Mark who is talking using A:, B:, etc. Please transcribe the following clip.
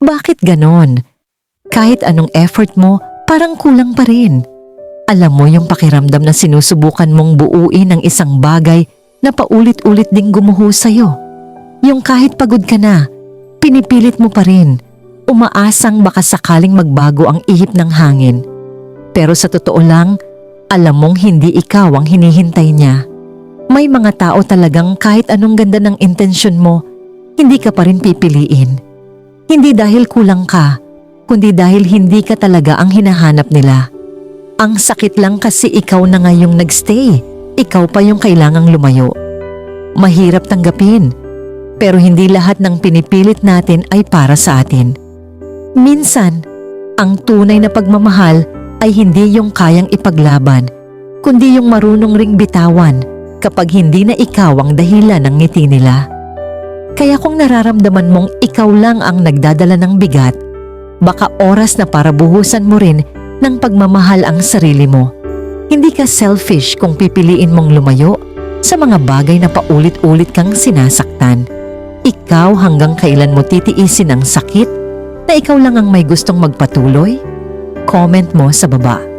A: Bakit ganon? Kahit anong effort mo, parang kulang pa rin. Alam mo yung pakiramdam na sinusubukan mong buuin ng isang bagay na paulit-ulit ding gumuho sa'yo. Yung kahit pagod ka na, pinipilit mo pa rin. Umaasang baka sakaling magbago ang ihip ng hangin. Pero sa totoo lang, alam mong hindi ikaw ang hinihintay niya. May mga tao talagang kahit anong ganda ng intensyon mo, hindi ka pa rin pipiliin. Hindi dahil kulang ka, kundi dahil hindi ka talaga ang hinahanap nila. Ang sakit lang kasi ikaw na nga yung nagstay, ikaw pa yung kailangang lumayo. Mahirap tanggapin, pero hindi lahat ng pinipilit natin ay para sa atin. Minsan, ang tunay na pagmamahal ay hindi yung kayang ipaglaban, kundi yung marunong ring bitawan kapag hindi na ikaw ang dahilan ng ngiti nila. Kaya kung nararamdaman mong ikaw lang ang nagdadala ng bigat, baka oras na para buhusan mo rin ng pagmamahal ang sarili mo. Hindi ka selfish kung pipiliin mong lumayo sa mga bagay na paulit-ulit kang sinasaktan. Ikaw hanggang kailan mo titiisin ang sakit na ikaw lang ang may gustong magpatuloy? Comment mo sa baba.